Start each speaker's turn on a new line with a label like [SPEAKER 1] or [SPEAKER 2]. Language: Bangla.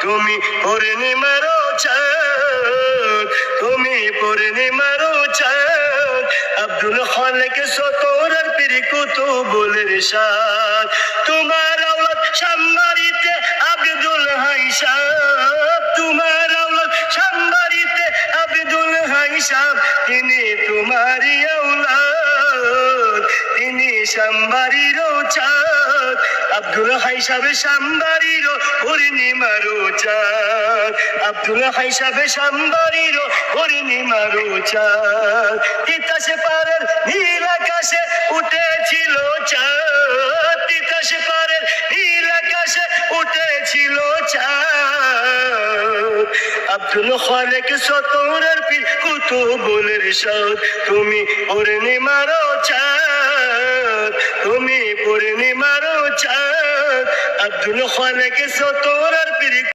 [SPEAKER 1] তুমি পূর্ণিমারও চাঁদ, তুমি পূর্ণিমারও চাঁদ। আব্দুল খালেক সতরার পীর কুতুবুল ইরশাদ। তোমার আওলাদ সামবাড়িতে আব্দুল হাই সাহেব, তোমার আওলাদ সামবাড়িতে আব্দুল হাই সাহেব। তিনি তোমারই আওলাদ, তিনি সামবাড়িরও চাঁদ। আব্দুল হাই সাহেব সামবাড়িরও পূর্ণিমারও চাঁদ, আব্দুল হাই সাহেব সামবাড়িরও পূর্ণিমারও চাঁদ। তিতাসে পারের নীল আকাশে উঠেছিল চাঁদ, তিতাসে পারের নীল আকাশে উঠেছিল চাঁদ। আব্দুল খালেক সতরার পীর কুতুবুল ইরশাদ। তুমি পূর্ণিমারও চাঁদ, তুমি পূর্ণিমারও চাঁদ। আব্দুল খালেক সতরার পীর